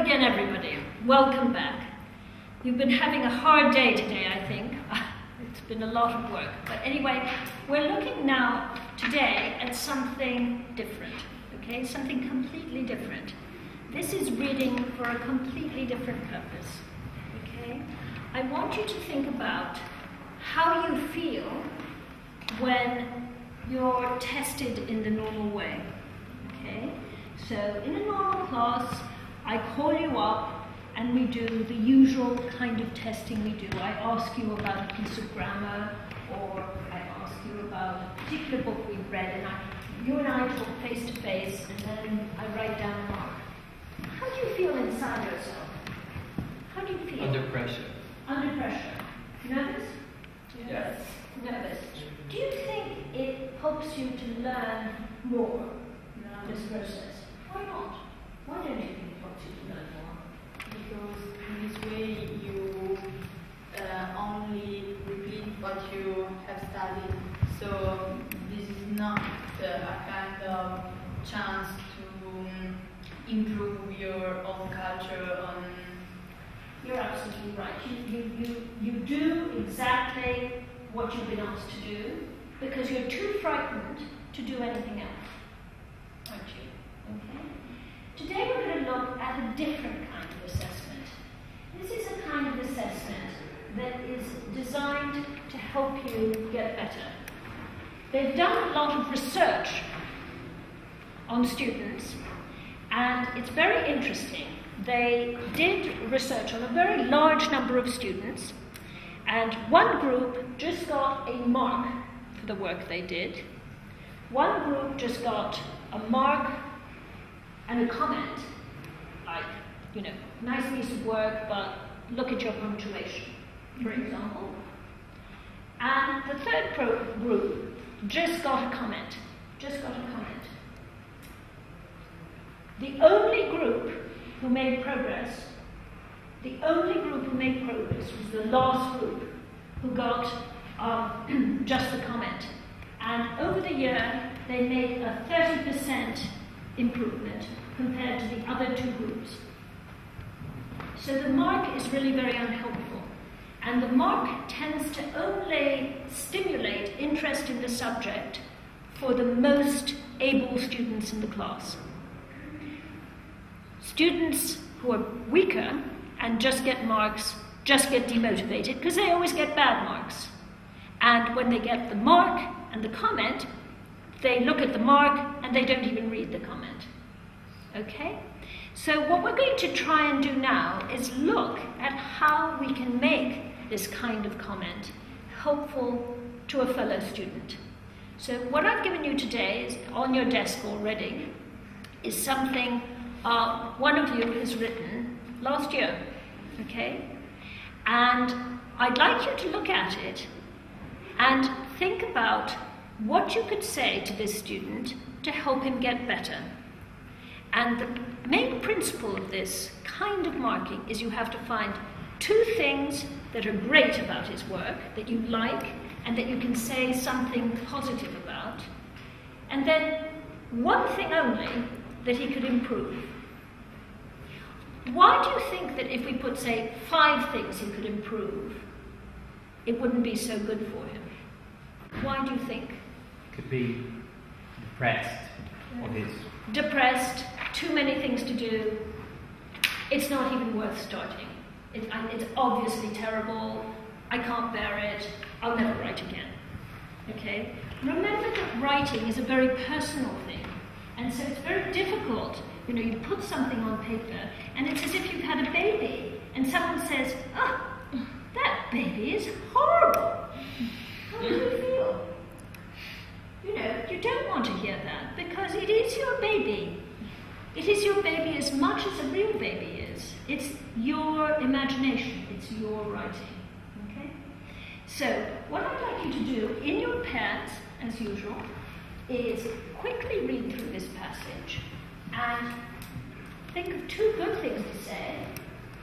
again, everybody. Welcome back. You've been having a hard day today, I think. It's been a lot of work. But anyway, we're looking now today at something different, okay? Something completely different. This is reading for a completely different purpose, okay? I want you to think about how you feel when you're tested in the normal way, okay? So in a normal class, I call you up and we do the usual kind of testing we do. I ask you about a piece of grammar, or I ask you about a particular book we've read, and you and I talk face to face, and then I write down a mark. How do you feel inside yourself? How do you feel? Under pressure. Under pressure. Nervous? Yes. Nervous. Do you think it helps you to learn more in this process? Why not? Why don't you think it helps you to learn more? Because in this way you only repeat what you have studied. So this is not a kind of chance to improve your own culture on. You're absolutely right. You do exactly what you've been asked to do because you're too frightened to do anything else, aren't you? Okay. Today we're going to look at a different kind of assessment. This is a kind of assessment that is designed to help you get better. They've done a lot of research on students, and it's very interesting. They did research on a very large number of students, and one group just got a mark for the work they did. One group just got a mark and a comment, like, you know, nice piece of work, but look at your punctuation, for example. And the third group just got a comment, The only group who made progress, was the last group who got just the comment. And over the year, they made a 30% improvement compared to the other two groups. So the mark is really very unhelpful. And the mark tends to only stimulate interest in the subject for the most able students in the class. Students who are weaker and just get marks just get demotivated because they always get bad marks. And when they get the mark and the comment, they look at the mark and they don't even read the comment. Okay? So what we're going to try and do now is look at how we can make this kind of comment helpful to a fellow student. So what I've given you today is on your desk already is something one of you has written last year, okay? And I'd like you to look at it and think about what you could say to this student to help him get better. And the main principle of this kind of marking is you have to find two things that are great about his work, that you like, and that you can say something positive about, and then one thing only that he could improve. Why do you think that if we put, say, 5 things he could improve, it wouldn't be so good for him? Why do you think? Could be depressed or his. Depressed, too many things to do, it's not even worth starting. It's obviously terrible, I can't bear it, I'll never write again. Okay? Remember that writing is a very personal thing, and so it's very difficult. You know, you put something on paper, and it's as if you've had a baby, and someone says, "Oh, that baby is horrible." How do you feel? You know, you don't want to hear that, because it is your baby. It is your baby as much as a real baby is. It's your imagination, it's your writing. Okay? So, what I'd like you to do, in your pads, as usual, is quickly read through this passage and think of 2 good things to say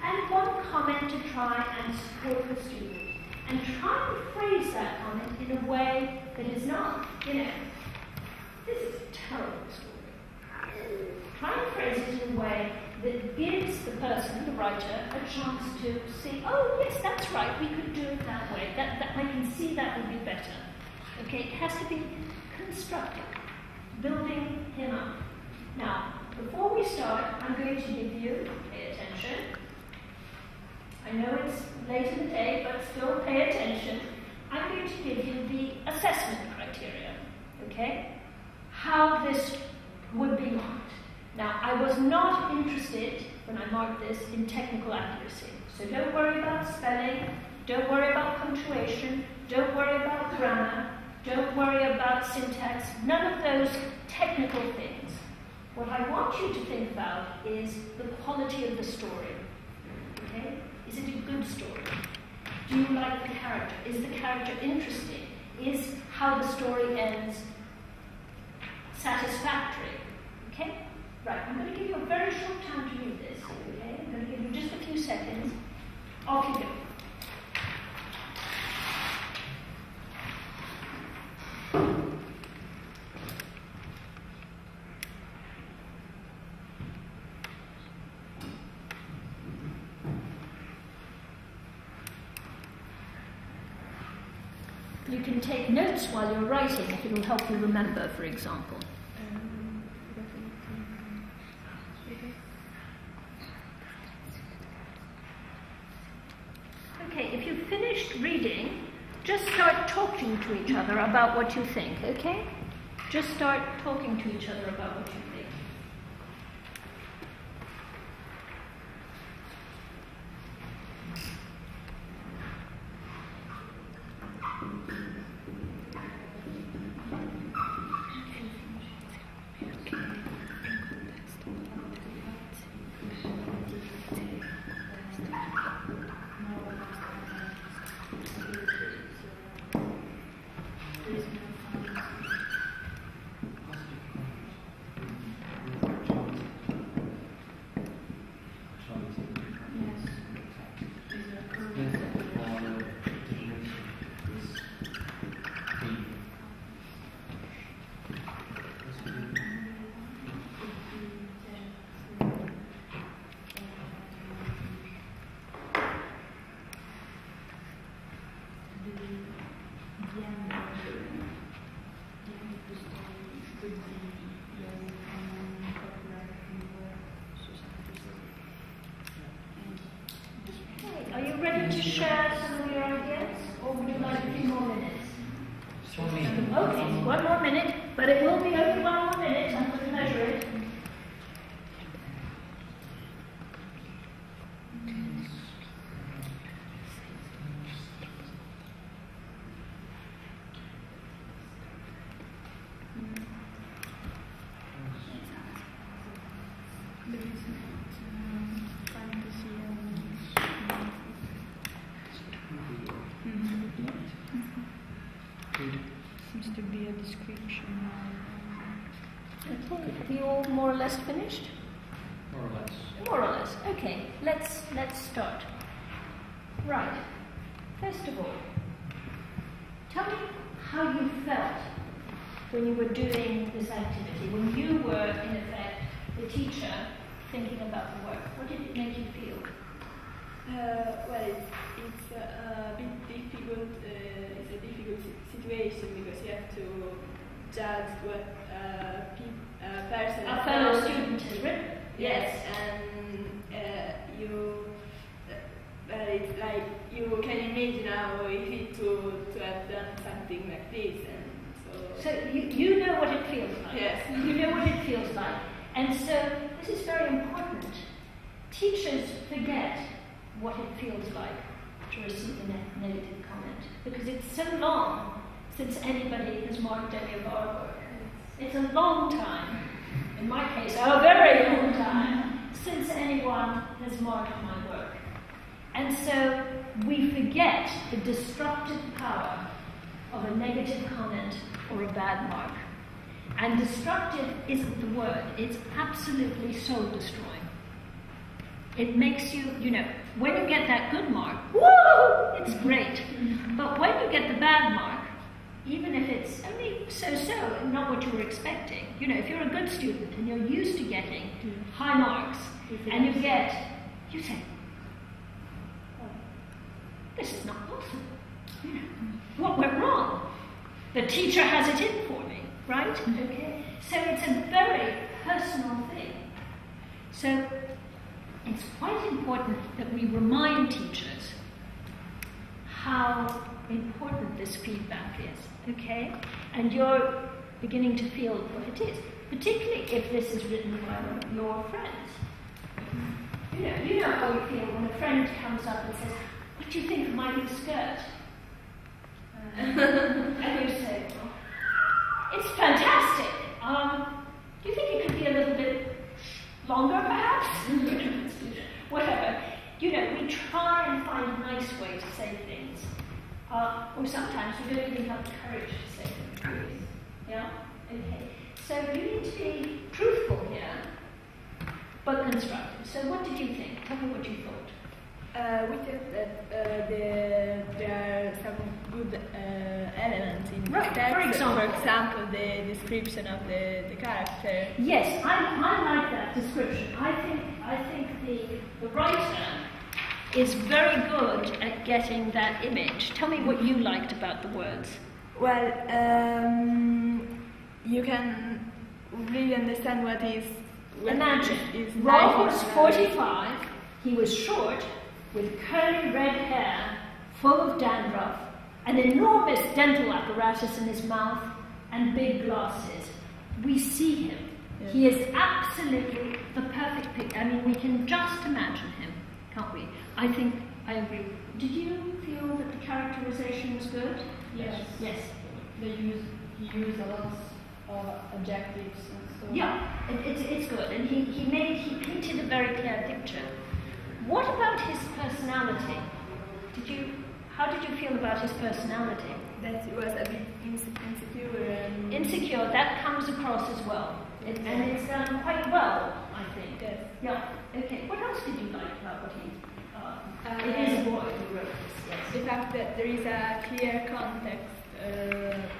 and 1 comment to try and support the student. And try and phrase that comment in a way that is not, you know, this is a terrible story. Try and phrase it in a way that gives the person, the writer, a chance to say, oh yes, that's right, we could do it that way. That I can see that would be better. Okay, it has to be constructive, building him up. Now, before we start, I'm going to give you, pay attention. I know it's late in the day, but still pay attention. I'm going to give you the assessment criteria, okay? How this would be marked. Now, I was not interested, when I marked this, in technical accuracy. So don't worry about spelling, don't worry about punctuation, don't worry about grammar, don't worry about syntax, none of those technical things. What I want you to think about is the quality of the story. Okay? Is it a good story? Do you like the character? Is the character interesting? Is how the story ends satisfactory? Okay? Right, I'm going to give you a very short time to read this. Okay? I'm going to give you just a few seconds. Off you go. You can take notes while you're writing if it will help you remember, for example. Okay, if you've finished reading, just start talking to each other about what you think, okay? Just start talking to each other about what you think. To share some of your ideas, or would you like a few more minutes? Okay, 1 more minute, but it will be only 1 more minute. I'm going to measure it. Seems to be a description. Okay, have you all more or less finished? More or less. More or less. Okay, let's start. Right. First of all, tell me how you felt when you were doing this activity, when you were, in effect, the teacher thinking about the work. What did it make you feel? Well, it's a bit difficult. It's a difficult situation because you have to judge what a person. A fellow student has written. Yes, and it's like you can imagine how easy to have done something like this, and so you know what it feels like. Yes, you know what it feels like, and so this is very important. Teachers forget what it feels like to receive a negative comment because it's so long since anybody has marked any of our work. It's a long time, in my case, a very long time, since anyone has marked my work. And so we forget the destructive power of a negative comment or a bad mark. And destructive isn't the word, it's absolutely soul-destroying. It makes you, when you get that good mark, woo, it's great. But when you get the bad mark, even if it's only so-so and not what you were expecting. You know, if you're a good student and you're used to getting high marks, and you say, oh, this is not possible. You know, what went wrong? The teacher has it in for me, right? Okay. So it's a very personal thing. So it's quite important that we remind teachers how important this feedback is, okay? And you're beginning to feel what it is, particularly if this is written by your friends. You know how you feel when a friend comes up and says, what do you think of my new skirt? And you say, well, it's fantastic. Do you think it could be a little bit longer, perhaps? Whatever. You know, we try and find a nice way to say things. Or sometimes we don't even have the courage to say things. Yeah? Okay. So you need to be truthful here, but constructive. So what did you think? Tell me what you thought. We thought that there are some good elements in the text. For example, the description of the character. Yes, I like that description. I think the writer is very good at getting that image. Tell me what you liked about the words. Well, you can really understand what is. Imagine, Rob was 45. He was short, with curly red hair, full of dandruff, an enormous dental apparatus in his mouth, and big glasses. We see him. Yes. He is absolutely the perfect picture. I mean, we can just imagine him, can't we? I think I agree. Did you feel that the characterization was good? Yes. Yes. He used a lot of adjectives and so. Yeah, it's good, and he painted a very clear picture. What about his personality? How did you feel about his personality? That he was a bit insecure. Insecure, that comes across as well. And it's done quite well, I think. Yes. Yeah. Okay. What else did you like about what he... it is a boy who wrote this, yes. The fact that there is a clear context.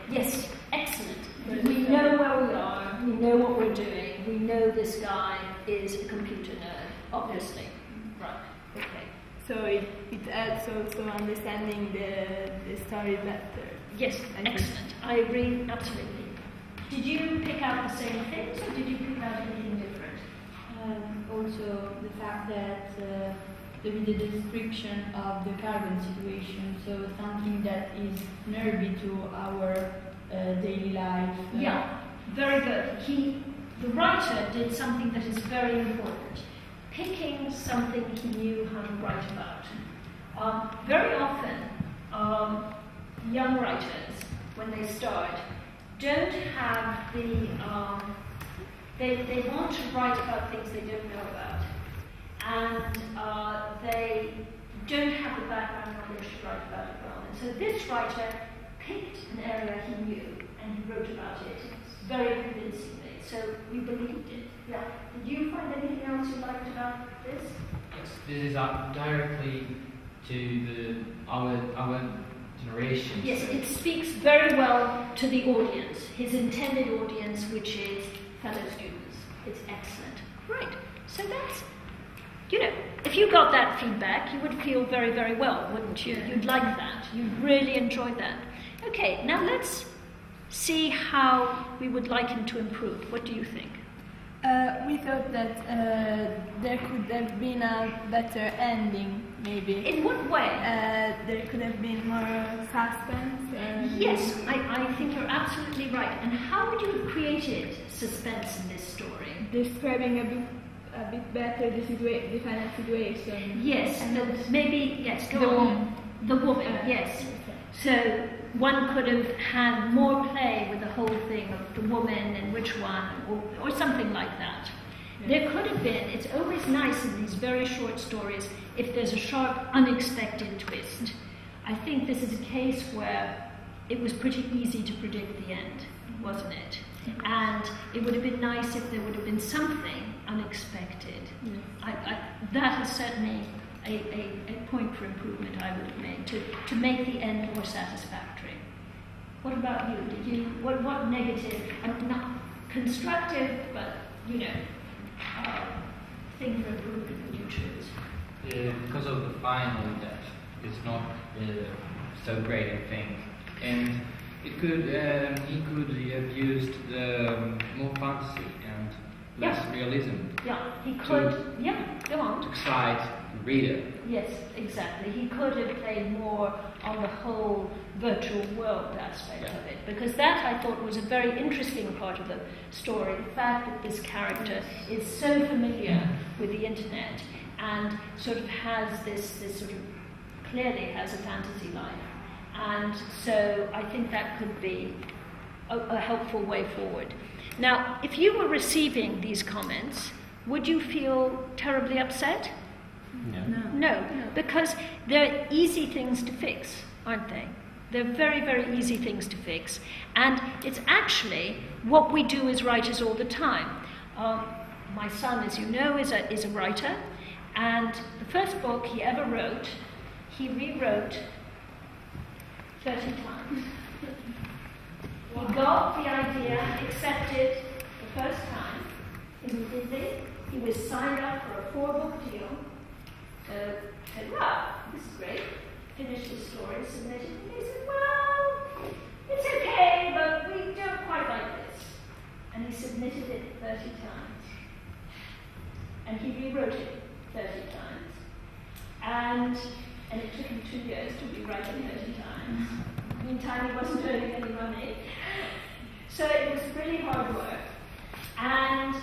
Yes, excellent. We know where we are, we know what we're doing, we know this guy is a computer nerd, obviously. Right, okay. So it adds also understanding the story better. Yes, excellent. I agree, absolutely. Did you pick out the same things, or did you pick out anything different? Also, the fact that there is the description of the current situation, so something that is nervy to our daily life. Yeah, very good. The writer did something that is very important. Picking something he knew how to write about. Very often, young writers, when they start, don't have the... they want to write about things they don't know about. And they don't have the background knowledge to write about it well. And so this writer picked an area he knew, and he wrote about it very convincingly. So we believed it. Yeah. Did you find anything else you liked about this? Yes, this is directly to our generation. Yes, so. it speaks very well to the audience, his intended audience, which is fellow students. It's excellent. Right. So that's, if you got that feedback, you would feel very, very well, wouldn't you? You'd like that. You'd really enjoy that. Okay, now let's see how we would like him to improve. What do you think? We thought that there could have been a better ending, maybe. In what way? There could have been more suspense. Yes, I think you're absolutely right. And how would you have created suspense in this story? Describing a bit better the final situation. Yes, and maybe, yes, go on. The woman, yes. So one could have had more play with the whole thing of the woman and which one, or something like that. Yeah. There could have been, it's always nice in these very short stories if there's a sharp, unexpected twist. I think this is a case where it was pretty easy to predict the end, wasn't it? And it would have been nice if there would have been something unexpected. Yeah. That is certainly a point for improvement I would have made, to make the end more satisfactory. What about you? Did you, what negative, and not constructive, but, you know, thing for improvement would you choose? Because of the final that it's not so great, I think. And it could, he could have used the more fantasy and less realism. Yeah, he could, go on. To excite the reader. Yes, exactly. He could have played more on the whole virtual world aspect of it, because that I thought was a very interesting part of the story. The fact that this character is so familiar with the internet and sort of has this sort of clearly has a fantasy life. And so I think that could be a helpful way forward. Now, if you were receiving these comments, would you feel terribly upset? No, because they're easy things to fix, aren't they? They're very, very easy things to fix. And it's actually what we do as writers all the time. My son, as you know, is a writer, and the first book he ever wrote, he rewrote 30 times. He got the idea accepted the first time. Isn't it? He was signed up for a 4-book deal. Said, well, this is great. Finished the story, submitted, and he said, well, it's okay, but we don't quite like this. And he submitted it 30 times. And he rewrote it 30 times. And it took him 2 years to rewrite it 30 times. Meantime, he wasn't earning any money. So it was really hard work. And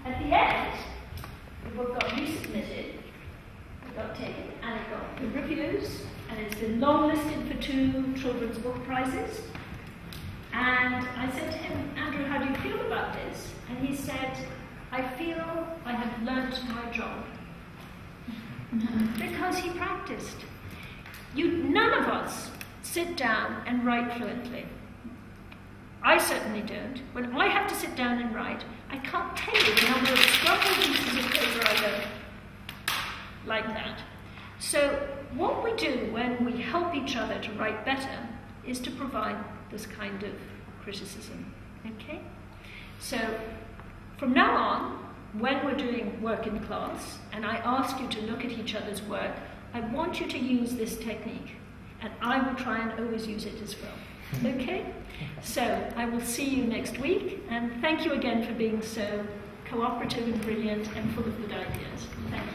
at the end, the book got resubmitted. Got taken, and it got good reviews, and it's been longlisted for 2 children's book prizes. And I said to him, Andrew, how do you feel about this? And he said, I feel I have learnt my job. Because he practiced. None of us sit down and write fluently. I certainly don't. When I have to sit down and write, I can't tell you the number of scrumpled pieces of paper I go like that. So what we do when we help each other to write better is to provide this kind of criticism. Okay? So from now on, when we're doing work in class, and I ask you to look at each other's work, I want you to use this technique, and I will try and always use it as well. Okay? So I will see you next week, and thank you again for being so cooperative and brilliant and full of good ideas. Thank you.